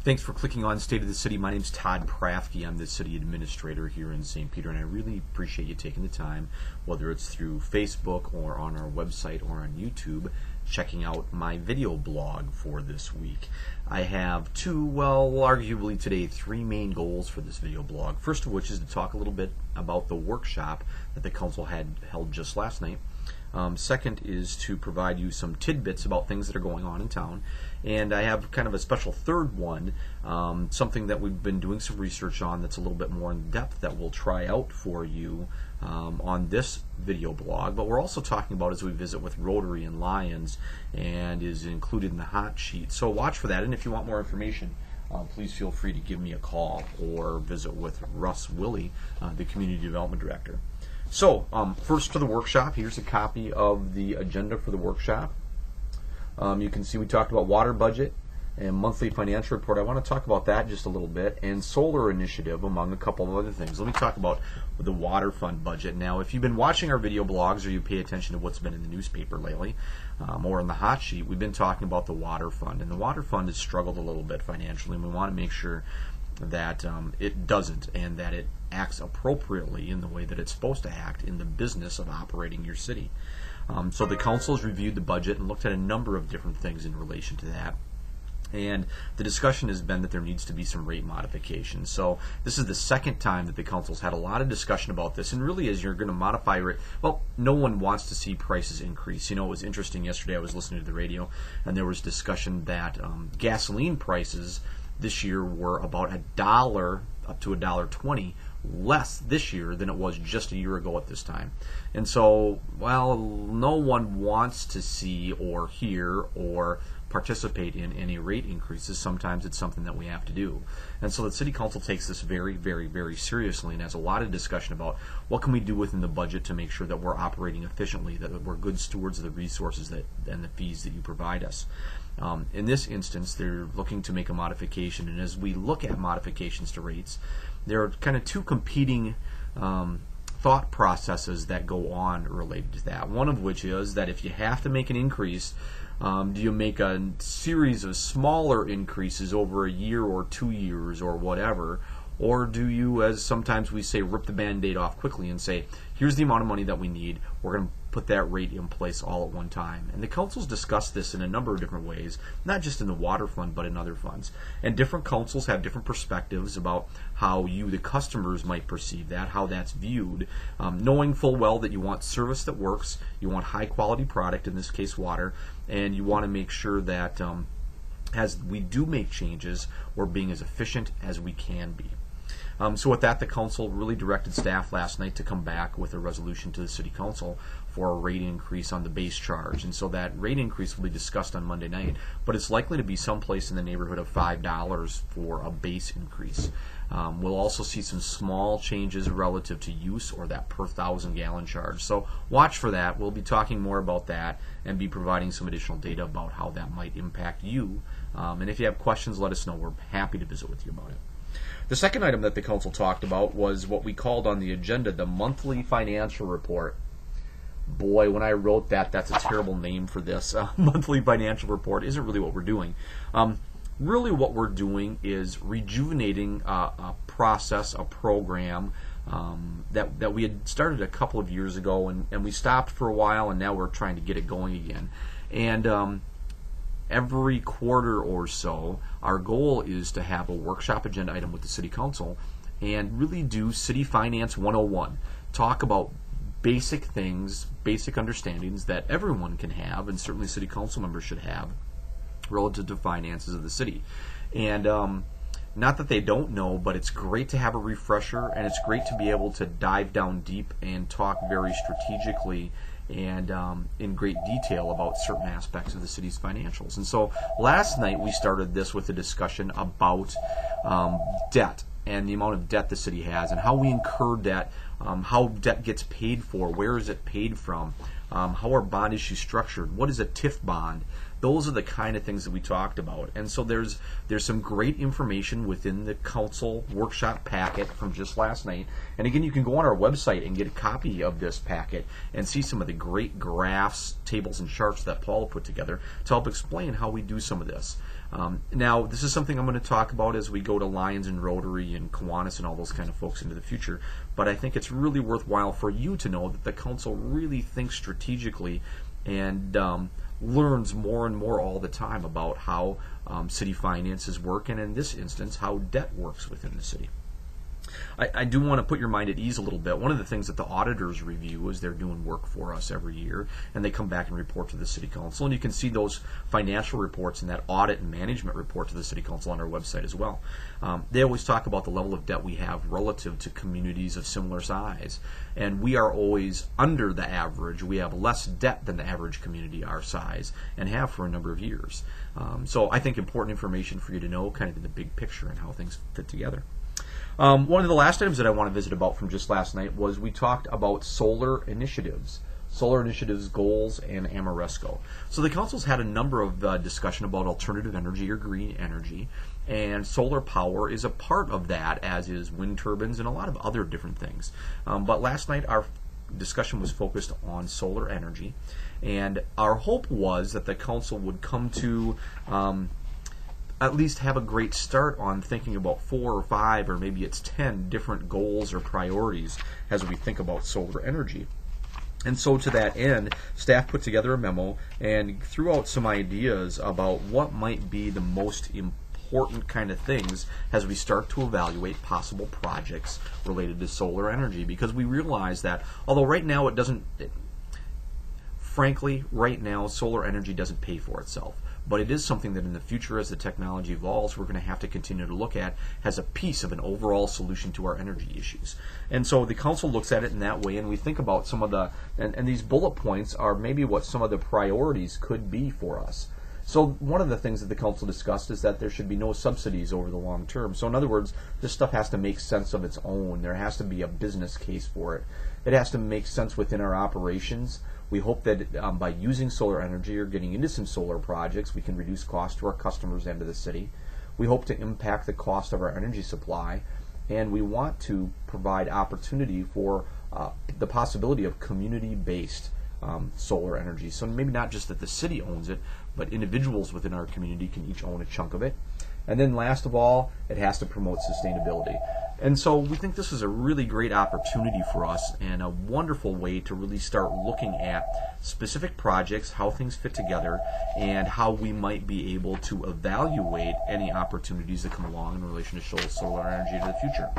Thanks for clicking on State of the City. My name's Todd Prafke. I'm the City Administrator here in St. Peter, and I really appreciate you taking the time, whether it's through Facebook or on our website or on YouTube, checking out my video blog for this week. I have two, well, arguably today, three main goals for this video blog. First of which is to talk a little bit about the workshop that the council had held just last night. Second is to provide you some tidbits about things that are going on in town. And I have kind of a special third one, something that we've been doing some research on that's a little bit more in depth that we'll try out for you on this video blog. But we're also talking about as we visit with Rotary and Lions, and is included in the hot sheet. So watch for that, and if you want more information, please feel free to give me a call or visit with Russ Willie, the Community Development Director. So, first for the workshop, here's a copy of the agenda for the workshop. You can see we talked about water budget and monthly financial report. I want to talk about that just a little bit, and solar initiative, among a couple of other things. Let me talk about the water fund budget. Now, if you've been watching our video blogs or you pay attention to what's been in the newspaper lately, or in the hot sheet, we've been talking about the water fund. And the water fund has struggled a little bit financially, and we want to make sure that it doesn't, and that it acts appropriately in the way that it's supposed to act in the business of operating your city. So the council has reviewed the budget and looked at a number of different things in relation to that. And the discussion has been that there needs to be some rate modification. So this is the second time that the council's had a lot of discussion about this, and really as you're going to modify rate, well, no one wants to see prices increase. You know, it was interesting yesterday, I was listening to the radio, and there was discussion that gasoline prices this year were about $1 up to $1.20 less this year than it was just a year ago at this time. And so, well, no one wants to see or hear or participate in any rate increases. Sometimes it's something that we have to do. And so the City Council takes this very, very, very seriously and has a lot of discussion about what can we do within the budget to make sure that we're operating efficiently, that we're good stewards of the resources that and the fees that you provide us. In this instance, they're looking to make a modification, and as we look at modifications to rates, there are kind of two competing thought processes that go on related to that. One of which is that if you have to make an increase, do you make a series of smaller increases over a year or 2 years or whatever, or do you, as sometimes we say, rip the Band-Aid off quickly and say, here's the amount of money that we need, we're going to put that rate in place all at one time. And the council's discussed this in a number of different ways, not just in the water fund, but in other funds. And different councils have different perspectives about how you, the customers, might perceive that, how that's viewed, knowing full well that you want service that works, you want high quality product, in this case water, and you want to make sure that as we do make changes, we're being as efficient as we can be. So with that, the council really directed staff last night to come back with a resolution to the City Council for a rate increase on the base charge. And so that rate increase will be discussed on Monday night, but it's likely to be someplace in the neighborhood of $5 for a base increase. We'll also see some small changes relative to use or that per 1,000-gallon charge. So watch for that. We'll be talking more about that and be providing some additional data about how that might impact you. And if you have questions, let us know. We're happy to visit with you about it. The second item that the council talked about was what we called on the agenda the monthly financial report. Boy, when I wrote that, that's a terrible name for this. Monthly financial report isn't really what we're doing. Really what we're doing is rejuvenating a process, a program that we had started a couple of years ago, and we stopped for a while, and now we're trying to get it going again. And every quarter or so, our goal is to have a workshop agenda item with the City Council and really do City Finance 101. Talk about basic things, basic understandings that everyone can have, and certainly City Council members should have, relative to finances of the city. And not that they don't know, but it's great to have a refresher, and it's great to be able to dive down deep and talk very strategically and in great detail about certain aspects of the city's financials. And so last night we started this with a discussion about debt and the amount of debt the city has and how we incur debt, how debt gets paid for, where is it paid from, how are bond issues structured, what is a TIF bond, Those are the kind of things that we talked about. And so there's some great information within the council workshop packet from just last night. And again, you can go on our website and get a copy of this packet and see some of the great graphs, tables, and charts that Paul put together to help explain how we do some of this. Now, this is something I'm going to talk about as we go to Lions and Rotary and Kiwanis and all those kind of folks into the future, but I think it's really worthwhile for you to know that the council really thinks strategically and learns more and more all the time about how city finances work, and in this instance, how debt works within the city. I do want to put your mind at ease a little bit. One of the things that the auditors review is they're doing work for us every year, and they come back and report to the City Council. And you can see those financial reports and that audit and management report to the City Council on our website as well. They always talk about the level of debt we have relative to communities of similar size. And we are always under the average. We have less debt than the average community our size and have for a number of years. So I think important information for you to know kind of in the big picture and how things fit together. One of the last items that I want to visit about from just last night was we talked about solar initiatives goals, and Amoresco. So the council's had a number of discussion about alternative energy or green energy, and solar power is a part of that, as is wind turbines and a lot of other different things. But last night our discussion was focused on solar energy, and our hope was that the council would come to at least have a great start on thinking about 4 or 5 or maybe it's 10 different goals or priorities as we think about solar energy. And so to that end, staff put together a memo and threw out some ideas about what might be the most important kind of things as we start to evaluate possible projects related to solar energy, because we realize that although right now frankly, right now solar energy doesn't pay for itself. But it is something that in the future, as the technology evolves, we're going to have to continue to look at as a piece of an overall solution to our energy issues. And so the council looks at it in that way, and we think about some of the, and these bullet points are maybe what some of the priorities could be for us. So one of the things that the council discussed is that there should be no subsidies over the long term. So in other words, this stuff has to make sense of its own. There has to be a business case for it. It has to make sense within our operations. We hope that by using solar energy or getting into some solar projects, we can reduce costs to our customers and to the city. We hope to impact the cost of our energy supply, and we want to provide opportunity for the possibility of community-based solar energy. So maybe not just that the city owns it, but individuals within our community can each own a chunk of it. And then last of all, it has to promote sustainability. And so we think this is a really great opportunity for us and a wonderful way to really start looking at specific projects, how things fit together, and how we might be able to evaluate any opportunities that come along in relation to solar energy in the future.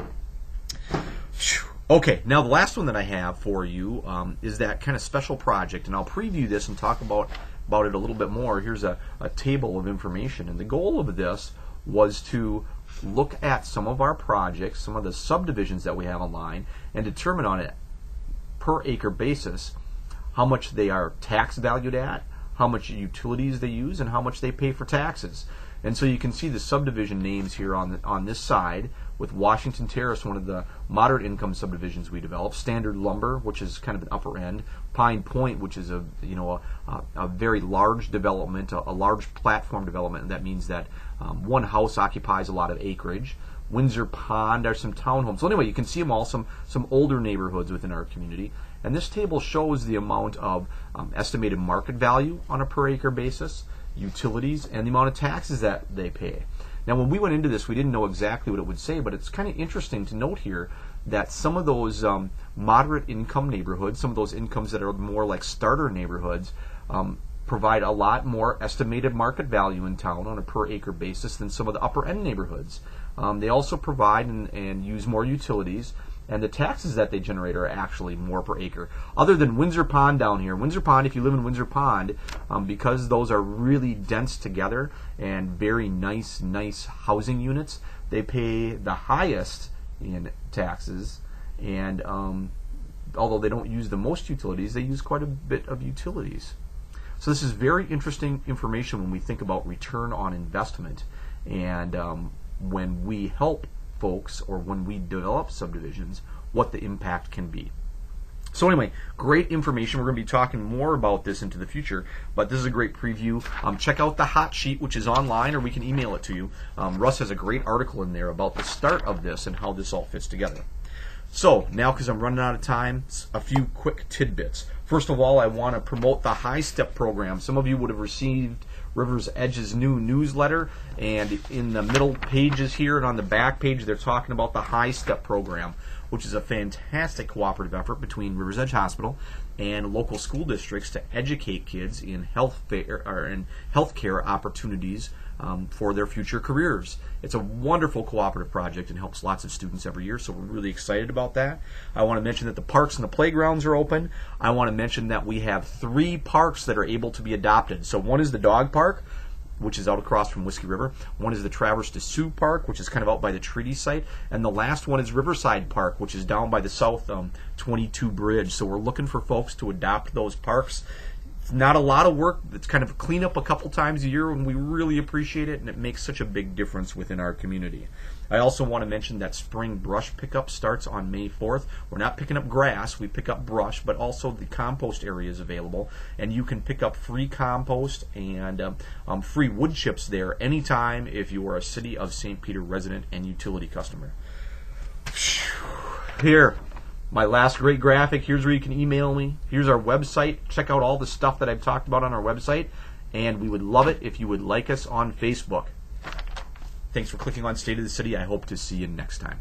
Okay, now the last one that I have for you is that kind of special project, and I'll preview this and talk about it a little bit more. Here's a table of information, and the goal of this was to look at some of our projects, some of the subdivisions that we have online, and determine on a per acre basis how much they are tax valued at, how much utilities they use, and how much they pay for taxes. And so you can see the subdivision names here on this side, with Washington Terrace, one of the moderate income subdivisions we developed, Standard Lumber, which is kind of an upper end, Pine Point, which is a very large development, a large platform development, and that means that one house occupies a lot of acreage. Windsor Pond are some townhomes. So anyway, you can see them all, some older neighborhoods within our community. And this table shows the amount of estimated market value on a per acre basis, utilities, and the amount of taxes that they pay. Now, when we went into this, we didn't know exactly what it would say, but it's kind of interesting to note here that some of those moderate income neighborhoods, some of those incomes that are more like starter neighborhoods, provide a lot more estimated market value in town on a per acre basis than some of the upper end neighborhoods. They also provide and use more utilities, and the taxes that they generate are actually more per acre. Other than Windsor Pond down here. Windsor Pond, if you live in Windsor Pond, because those are really dense together and very nice housing units, they pay the highest in taxes, and although they don't use the most utilities, they use quite a bit of utilities. So this is very interesting information when we think about return on investment, and when we help folks or when we develop subdivisions, what the impact can be. So anyway, great information. We're going to be talking more about this into the future, but this is a great preview. Check out the hot sheet, which is online, or we can email it to you. Russ has a great article in there about the start of this and how this all fits together. So now, because I'm running out of time, a few quick tidbits. First of all, I want to promote the High Step program. Some of you would have received River's Edge's new newsletter, and in the middle pages here and on the back page, they're talking about the High Step program, which is a fantastic cooperative effort between River's Edge Hospital and local school districts to educate kids in healthcare opportunities for their future careers. It's a wonderful cooperative project and helps lots of students every year, so we're really excited about that. I want to mention that the parks and the playgrounds are open. I want to mention that we have 3 parks that are able to be adopted. So one is the dog park, which is out across from Whiskey River. One is the Traverse de Sioux Park, which is kind of out by the treaty site. And the last one is Riverside Park, which is down by the South 22 Bridge. So we're looking for folks to adopt those parks. It's not a lot of work. It's kind of clean up a couple times a year, and we really appreciate it, and it makes such a big difference within our community. I also want to mention that spring brush pickup starts on May 4th. We're not picking up grass, we pick up brush, but also the compost area is available, and you can pick up free compost and free wood chips there anytime if you are a City of St. Peter resident and utility customer. Here, my last great graphic. Here's where you can email me. Here's our website. Check out all the stuff that I've talked about on our website, and we would love it if you would like us on Facebook. Thanks for clicking on State of the City. I hope to see you next time.